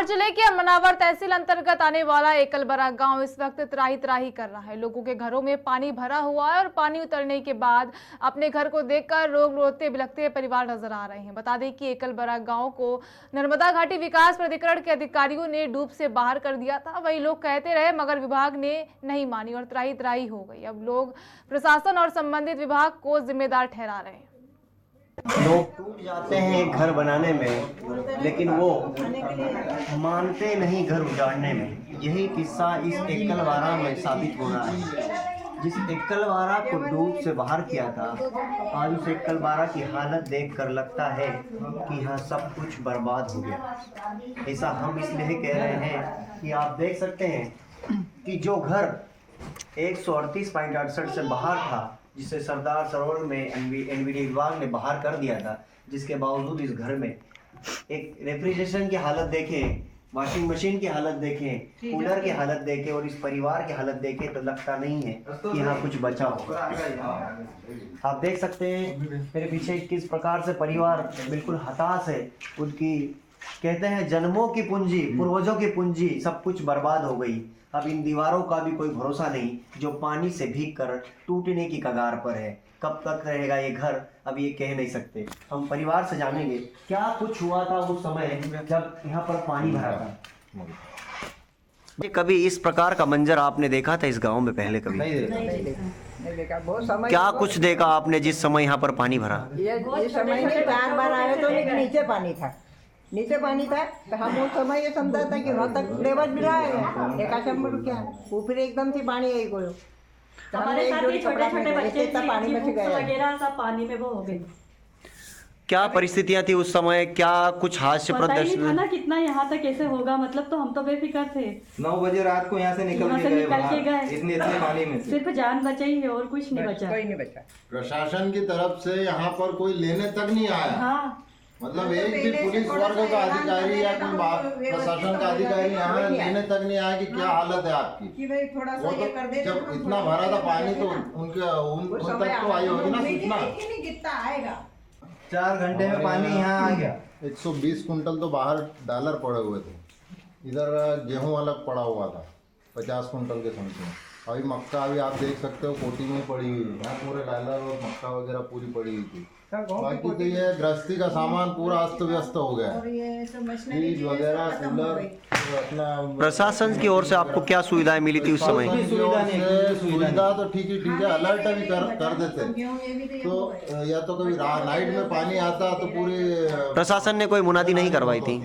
जिले के अमनावर तहसील अंतर्गत आने वाला एकलबरा गांव इस वक्त त्राही त्राही कर रहा है। लोगों के घरों में पानी भरा हुआ है और पानी उतरने के बाद अपने घर को देखकर रोते बिलखते परिवार नजर आ रहे हैं। बता दें कि एकलबरा गांव को नर्मदा घाटी विकास प्राधिकरण के अधिकारियों ने डूब से बाहर कर दिया था। वही लोग कहते रहे मगर विभाग ने नहीं मानी और त्राही त्राही हो गई। अब लोग प्रशासन और संबंधित विभाग को जिम्मेदार ठहरा रहे हैं। लोग टूट जाते हैं घर बनाने में, लेकिन वो मानते नहीं घर उजाड़ने में। यही किस्सा इस एकलवारा में साबित हो रहा है। जिस एकलवारा को डूब से बाहर किया था, आज उस एकलवारा की हालत देखकर लगता है कि यहाँ सब कुछ बर्बाद हो गया। ऐसा हम इसलिए कह रहे हैं कि आप देख सकते हैं कि जो घर 138.68 से बाहर था, जिसे सरदार सरोवर में एनवीडी विभाग ने बाहर कर दिया था, जिसके बावजूद इस घर में एक रेफ्रिजरेशन की हालत देखें, वॉशिंग मशीन की हालत देखें, कूलर की हालत देखें और इस परिवार की हालत देखें तो लगता नहीं है कि यहाँ कुछ बचा हो। आप देख सकते हैं मेरे पीछे किस प्रकार से परिवार बिल्कुल हताश है। उनकी कहते हैं जन्मों की पूंजी, पूर्वजों की पूंजी सब कुछ बर्बाद हो गई। अब इन दीवारों का भी कोई भरोसा नहीं, जो पानी से भीग कर टूटने की कगार पर है। कब तक रहेगा ये घर, अब ये कह नहीं सकते। हम परिवार से जानेंगे क्या कुछ हुआ था उस समय जब यहाँ पर पानी भरा था। ये कभी इस प्रकार का मंजर आपने देखा था इस गांव में पहले कभी? नहीं देखा। बहुत समय क्या कुछ देखा आपने जिस समय यहाँ पर पानी भरा? ये समय में 4 बार आए तो नीचे पानी था, नीचे पानी था। तो हम उस समय ये समझा था कि वहाँ तक लेवल मिला है एक आचम क्या, वो फिर एकदम से पानी आई गयो। हमारे साथ ये छोटे छोटे बच्चे पानी में वगैरह सब पानी में वो हो गए। क्या परिस्थितियां थी उस समय? क्या कुछ हास्य पता ही नहीं था प्रदर्शन? ना कितना यहाँ तक कैसे होगा, मतलब तो हम तो बेफिक्र थे। 9 बजे रात को यहाँ से निकल के गए इतने पानी में से। सिर्फ जान बचाई है और कुछ नहीं बचा। कोई नहीं बचा। प्रशासन की तरफ से यहाँ पर कोई लेने तक नहीं आया। हाँ, मतलब एक भी पुलिस वर्ग का अधिकारी या कोई प्रशासन का अधिकारी यहाँ लेने तक नहीं आया कि क्या हालत है आपकी। कि भाई थोड़ा सा ये कर दे। जब इतना भरा था पानी तो उन तक तो आई होगी ना सूचना। कितना आएगा? 4 घंटे में पानी यहाँ आ गया। 120 कुंटल तो बाहर डॉलर पड़े हुए थे। इधर गेहूं अलग पड़ा हुआ था 50 कुंटल के समथिंग। अभी मक्का अभी आप देख सकते हो कोटी में पड़ी हुई है। यहाँ पूरे डॉलर और मक्का वगैरह पूरी पड़ी हुई थी। बाकी तो ये गृहस्थी का सामान पूरा अस्त व्यस्त हो गया है। फ्रिज वगैरह, कूलर, अपना प्रशासन की ओर से आपको क्या सुविधाएं मिली थी उस समय? सुविधा तो ठीक है, अलर्ट भी कर देते तो या तो कभी नाइट में पानी आता तो पूरे प्रशासन ने कोई मुनादी नहीं करवाई थी?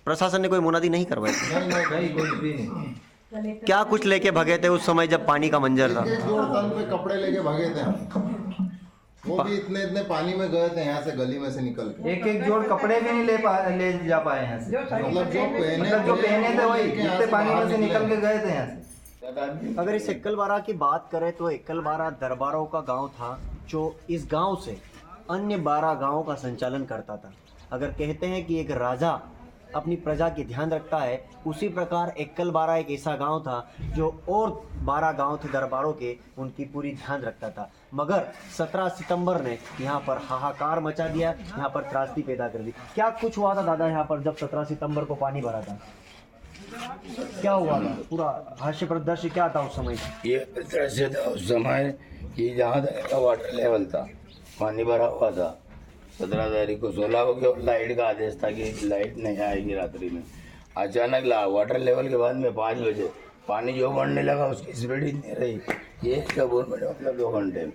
प्रशासन ने कोई मुनादी नहीं करवाई थी? नहीं कोई भी नहीं। क्या कुछ लेके भगे थे उस समय जब पानी का मंजर था? जोड़ तन पे कपड़े लेके भगे थे हम। वो भी इतने पानी में गए थे यहाँ से गली में से निकल के। एक जोड़ कपड़े भी नहीं ले जा पाए यहाँ से। मतलब जो पहने थे वही इतने पानी में से निकल के गए थे यहाँ से। अगर इस एकलवारा की बात करें तो एकलवारा दरबारों का गांव था, जो इस गांव से अन्य 12 गांवों का संचालन करता था। अगर कहते हैं कि एक राजा अपनी प्रजा की ध्यान रखता है, उसी प्रकार एकलवारा एक ऐसा गांव था जो और 12 गांव थे दरबारों के, उनकी पूरी ध्यान रखता था। मगर 17 सितंबर ने यहाँ पर हाहाकार मचा दिया, यहाँ पर त्रासदी पैदा कर दी। क्या कुछ हुआ था दादा यहाँ पर जब 17 सितंबर को पानी भरा था? क्या हुआ था? पूरा हास्य प्रदर्शन क्या था उस समय? ये दृश्य था उस समय कि जहाँ तक वाटर लेवल था, पानी भरा हुआ था। 17 तारीख को 16 को लाइट का आदेश था कि लाइट नहीं आएगी रात्रि में। अचानक वाटर लेवल के बाद में 5 बजे पानी जो बढ़ने लगा, उसकी स्पीड इतनी रही ये कबूर में मतलब 2 घंटे में,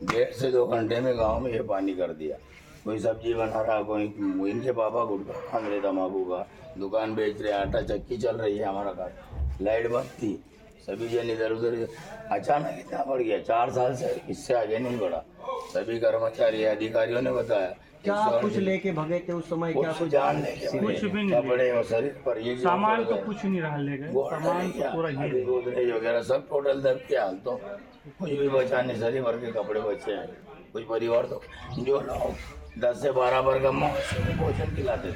1.5 से 2 घंटे में गांव में ये पानी कर दिया। कोई सब्जी बना रहा, कोई इनके पापा गुटखा खान रहे, तम्बाकू का दुकान बेच रहे, आटा चक्की चल रही है हमारा घर, लाइट बंद थी, सभी जन इधर उधर। अचानक इतना बढ़ गया, 4 साल से इससे आगे नहीं बढ़ा। सभी कर्मचारी अधिकारियों ने बताया। क्या कुछ लेके भगे थे उस समय? क्या कुछ जान लेके कुछ भी नहीं, कपड़े और शरीर पर ये सामान तो कुछ नहीं रहा ले गए, सामान तो पूरा ही गोदरेज वगैरह सब टोटल दब के हाल तो कुछ भी बचा नहीं। शरीर भर के कपड़े बचे हैं। कुछ परिवार तो जो लोग 10 से 12 बार का भोजन खिलाते थे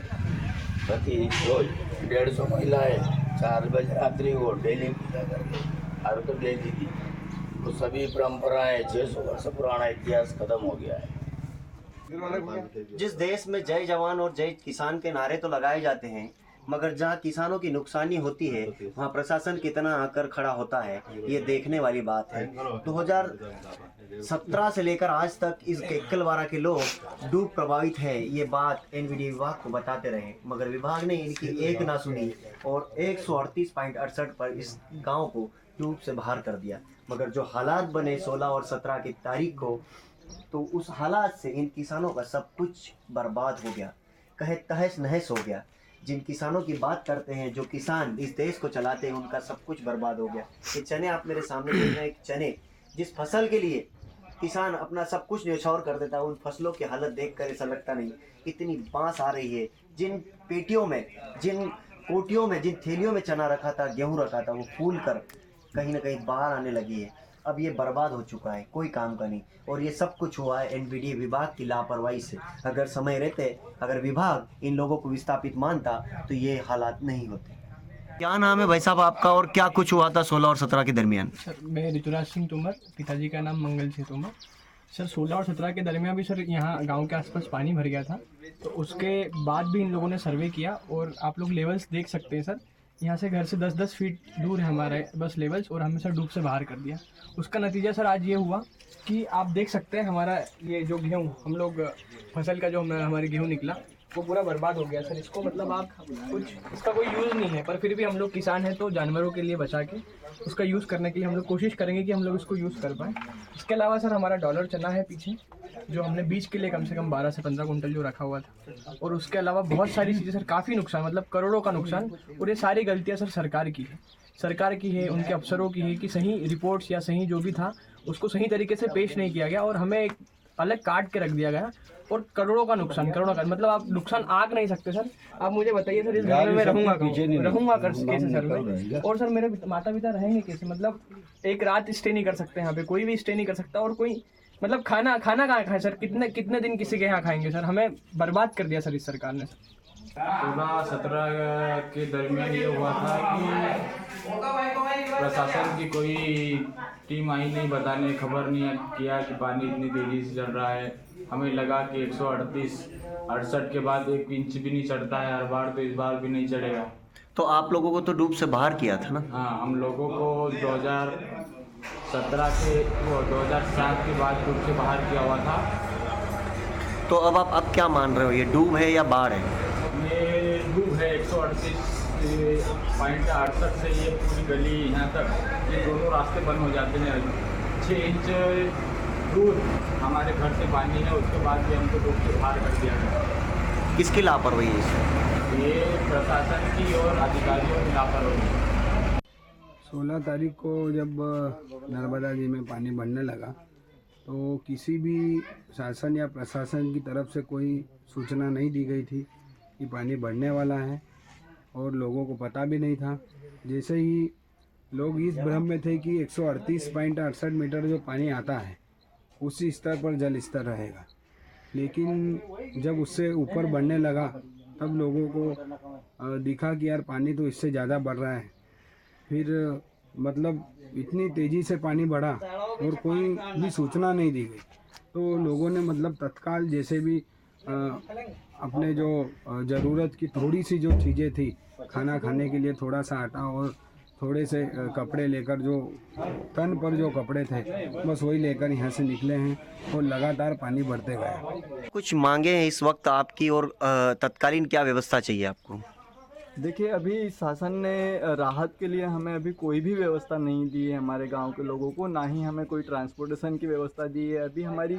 प्रति रोज, 150 महिलाएं 4 बजे रात्रि को डेली पूजा करके हरकत देती थी। तो सभी परंपराएं 600 वर्ष पुराना इतिहास खत्म हो गया है। जिस देश में जय जवान और जय किसान के नारे तो लगाए जाते हैं, मगर जहाँ किसानों की नुकसानी होती है वहाँ प्रशासन कितना आकर खड़ा होता है, ये देखने वाली बात है। 2017 से लेकर आज तक इस एकलवारा के लोग डूब प्रभावित है, ये बात एनवीडी विभाग को बताते रहे, मगर विभाग ने इनकी एक ना सुनी और 138.68 पर इस गांव को डूब से बाहर कर दिया। मगर जो हालात बने 16 और 17 की तारीख को, तो उस हालात से इन किसानों का सब कुछ बर्बाद हो गया, कहे तहस नहस हो गया। जिन किसानों की बात करते हैं, जो किसान इस देश को चलाते हैं, उनका सब कुछ बर्बाद हो गया। ये चने आप मेरे सामने देख रहे हैं, चने जिस फसल के लिए किसान अपना सब कुछ न्यौछावर कर देता है, उन फसलों की हालत देखकर ऐसा लगता नहीं इतनी बांस आ रही है। जिन पेटियों में, जिन कोटियों में, जिन थैलियों में चना रखा था, गेहूँ रखा था, वो फूल कर कहीं ना कहीं बाहर आने लगी है। अब ये बर्बाद हो चुका है, कोई काम का नहीं। और ये सब कुछ हुआ है एनवीडी विभाग की लापरवाही से। अगर समय रहते, अगर विभाग इन लोगों को विस्थापित मानता, तो ये हालात नहीं होते। क्या नाम है भाई साहब आपका और क्या कुछ हुआ था 16 और 17 के दरमियान? सर मैं ऋतुराज सिंह तोमर, पिताजी का नाम मंगल सिंह तोमर। सर 16 और 17 के दरमियान भी सर यहाँ गांव के आसपास पानी भर गया था, तो उसके बाद भी इन लोगों ने सर्वे किया और आप लोग लेवल्स देख सकते हैं सर। यहाँ से घर से 10-10 फीट दूर है हमारे बस लेवल्स, और हमें सर डूब से बाहर कर दिया। उसका नतीजा सर आज ये हुआ कि आप देख सकते हैं हमारा ये जो गेहूँ, हम लोग फसल का जो हमारे गेहूँ निकला वो पूरा बर्बाद हो गया सर। इसको मतलब आप कुछ, इसका कोई यूज़ नहीं है, पर फिर भी हम लोग किसान हैं तो जानवरों के लिए बचा के उसका यूज़ करने के लिए हम लोग कोशिश करेंगे कि हम लोग इसको यूज़ कर पाएँ। इसके अलावा सर हमारा डॉलर चना है पीछे, जो हमने बीज के लिए कम से कम 12 से 15 कुंटल जो रखा हुआ था। और उसके अलावा बहुत सारी चीज़ें सर, काफ़ी नुकसान, मतलब करोड़ों का नुकसान। और ये सारी गलतियाँ सर सरकार की है, उनके अफसरों की है कि सही रिपोर्ट्स या सही जो भी था उसको सही तरीके से पेश नहीं किया गया और हमें एक अलग काट के रख दिया गया। और करोड़ों का नुकसान, मतलब आप नुकसान आग नहीं सकते सर। आप मुझे बताइए सर, इस घर में मैं रहूँगा कैसे सर में? और सर मेरे माता पिता रहेंगे कैसे? मतलब एक रात स्टे नहीं कर सकते यहाँ पे, कोई भी स्टे नहीं कर सकता। और कोई मतलब खाना कहाँ खाए सर? कितने दिन किसी के यहाँ खाएंगे सर? हमें बर्बाद कर दिया सर इस सरकार ने। 16-17 के दरमियान ये हुआ था कि प्रशासन की कोई टीम आई नहीं बताने, खबर नहीं किया कि पानी इतनी तेजी से चल रहा है। हमें लगा कि 138-68 के बाद 1 इंच भी नहीं चढ़ता है हर बार, तो इस बार भी नहीं चढ़ेगा। तो आप लोगों को तो डूब से बाहर किया था ना? हाँ, हम लोगों को 2017 के 2007 के बाद डूब से बाहर किया हुआ था। तो अब क्या मान रहे हो, ये डूब है या बाढ़ है? ये डूब है। 138.68 से ये पूरी गली यहाँ तक, ये दोनों रास्ते बंद हो जाते हैं। 6 इंच दूर हमारे घर से पानी है, उसके बाद भी हमको डूब से बाहर कर दिया गया। किसकी लापरवाही है इसमें? ये प्रशासन की और अधिकारियों की लापरवाही। 16 तारीख को जब नर्मदा जी में पानी बढ़ने लगा, तो किसी भी शासन या प्रशासन की तरफ से कोई सूचना नहीं दी गई थी कि पानी बढ़ने वाला है, और लोगों को पता भी नहीं था। जैसे ही लोग इस भ्रम में थे कि 138.68 मीटर जो पानी आता है उसी स्तर पर जल स्तर रहेगा, लेकिन जब उससे ऊपर बढ़ने लगा तब लोगों को दिखा कि यार पानी तो इससे ज़्यादा बढ़ रहा है। फिर मतलब इतनी तेज़ी से पानी बढ़ा और कोई भी सूचना नहीं दी गई, तो लोगों ने मतलब तत्काल जैसे भी अपने जो ज़रूरत की थोड़ी सी जो चीज़ें थी, खाना खाने के लिए थोड़ा सा आटा और थोड़े से कपड़े लेकर, जो तन पर जो कपड़े थे बस वही लेकर यहाँ से निकले हैं और लगातार पानी बढ़ते गया। कुछ मांगे हैं इस वक्त आपकी, और तत्कालीन क्या व्यवस्था चाहिए आपको? देखिए, अभी शासन ने राहत के लिए हमें अभी कोई भी व्यवस्था नहीं दी है हमारे गांव के लोगों को, ना ही हमें कोई ट्रांसपोर्टेशन की व्यवस्था दी है। अभी हमारी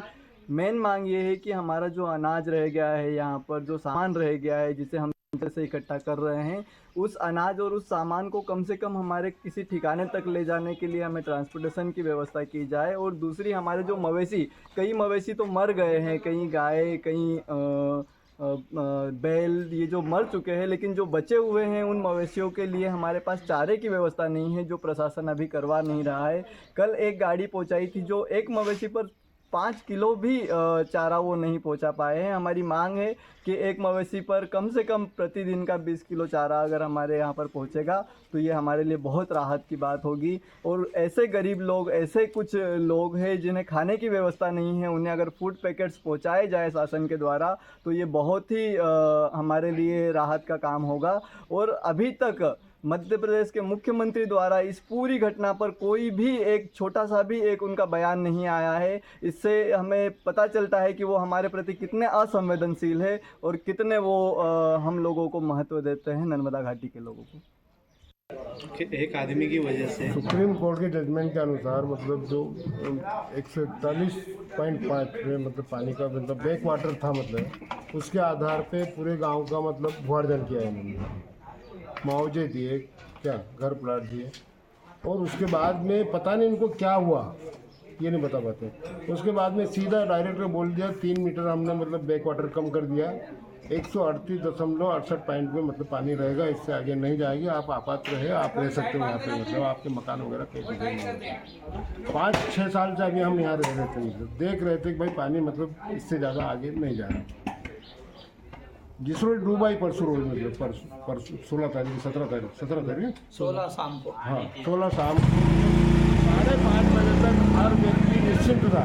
मेन मांग ये है कि हमारा जो अनाज रह गया है, यहाँ पर जो सामान रह गया है जिसे हम से इकट्ठा कर रहे हैं, उस अनाज और उस सामान को कम से कम हमारे किसी ठिकाने तक ले जाने के लिए हमें ट्रांसपोर्टेशन की व्यवस्था की जाए। और दूसरी, हमारे जो मवेशी, कई मवेशी तो मर गए हैं, कई गाय, कई बैल, ये जो मर चुके हैं, लेकिन जो बचे हुए हैं उन मवेशियों के लिए हमारे पास चारे की व्यवस्था नहीं है, जो प्रशासन अभी करवा नहीं रहा है। कल एक गाड़ी पहुंचाई थी जो एक मवेशी पर 5 किलो भी चारा वो नहीं पहुंचा पाए हैं। हमारी मांग है कि एक मवेशी पर कम से कम प्रतिदिन का 20 किलो चारा अगर हमारे यहाँ पर पहुंचेगा तो ये हमारे लिए बहुत राहत की बात होगी। और ऐसे गरीब लोग, ऐसे कुछ लोग हैं जिन्हें खाने की व्यवस्था नहीं है, उन्हें अगर फूड पैकेट्स पहुंचाए जाए शासन के द्वारा तो ये बहुत ही हमारे लिए राहत का काम होगा। और अभी तक मध्य प्रदेश के मुख्यमंत्री द्वारा इस पूरी घटना पर कोई भी एक छोटा सा भी एक उनका बयान नहीं आया है। इससे हमें पता चलता है कि वो हमारे प्रति कितने असंवेदनशील है और कितने वो हम लोगों को महत्व देते हैं, नर्मदा घाटी के लोगों को। एक आदमी की वजह से सुप्रीम कोर्ट के जजमेंट के अनुसार मतलब जो 141.5 मतलब पानी का मतलब बैक वाटर था, मतलब उसके आधार पे पूरे गांव का मतलब भूअर्जन किया है इन्होंने, मुआवजे दिए, क्या घर प्लाट दिए, और उसके बाद में पता नहीं इनको क्या हुआ ये नहीं बता पाते। उसके बाद में सीधा डायरेक्टर बोल दिया 3 मीटर हमने मतलब बैक वाटर कम कर दिया, 138.68 पॉइंट में मतलब पानी रहेगा, इससे आगे नहीं जाएगी, आप आपात्र है, आप रह सकते हो यहाँ पे, मतलब आपके मकान वगैरह कहीं 5-6 साल से अभी हम यहाँ रह रहे थे, मतलब देख रहे थे कि भाई पानी मतलब इससे ज़्यादा आगे नहीं जा रहा। जिस रोज डूबा ही परसों रोज, मतलब परसों 16 तारीख 17 तारीख 16 शाम को, हाँ 16 शाम 5:30 बजे तक हर व्यक्ति निश्चिंत था,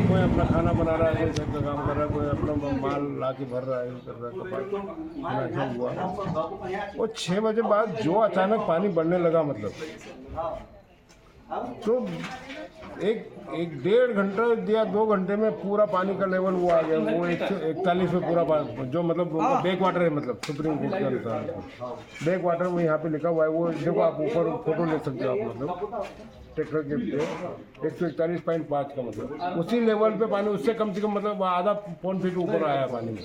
कोई अपना खाना बना रहा है, कोई घर का काम कर रहा है, कोई अपना माल ला के भर रहा है, कर रहा है, कपाट हुआ। और 6 बजे बाद जो अचानक पानी बढ़ने लगा, मतलब तो एक 1.5 घंटा या 2 घंटे में पूरा पानी का लेवल वो आ गया, वो 141 में पूरा पानी, जो मतलब बैक वाटर है, मतलब सुप्रीम कोर्ट के अनुसार बैक वाटर वो यहाँ पे लिखा हुआ है, वो देखो आप ऊपर फोटो ले सकते हो आप, मतलब ट्रैक्टर के 141.5 का मतलब उसी लेवल पे पानी, उससे कम से कम मतलब आधा पौन फीट ऊपर आया पानी,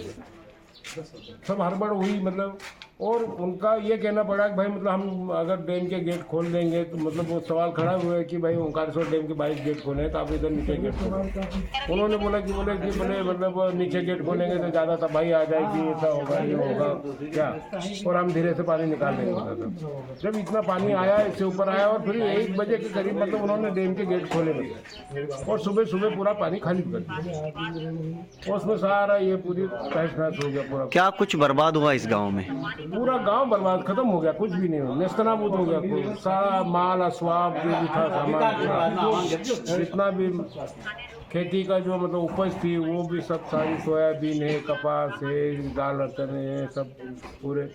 सब हड़बड़ हुई मतलब। और उनका ये कहना पड़ा कि भाई मतलब हम अगर डैम के गेट खोल देंगे तो मतलब वो सवाल खड़ा हुआ है कि भाई ओंकारेश्वर डैम के 22 गेट खोले तो आप इधर नीचे गेट खोलें। उन्होंने बोला कि बोले मतलब नीचे गेट खोलेंगे तो ज़्यादा तबाही आ जाएगी, ऐसा होगा ये होगा क्या, और हम धीरे से पानी निकाल देंगे। जब इतना पानी आया, इससे ऊपर आया, और फिर 1 बजे के करीब मतलब उन्होंने डैम के गेट खोले मतलब, और सुबह पूरा पानी खाली कर दिया, और उसमें सारा ये पूरी तहस नहस हो गया पूरा। क्या कुछ बर्बाद हुआ इस गाँव में? पूरा गांव बर्बाद, खत्म हो गया, कुछ भी नहीं हो, नेस्तनाबूद हो गया, सारा माल असवाब जो भी था सामान, जितना भी खेती का जो मतलब उपज थी वो भी सब, सारी सोयाबीन है, कपास है, दाल अरचन है, सब पूरे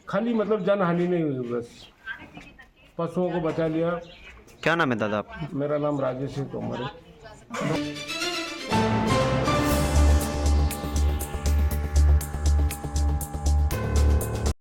खाली, मतलब जनहानि नहीं हुई, बस पशुओं को बचा लिया। क्या नाम है दादा आप? मेरा नाम राजेश सिंह तोमर है।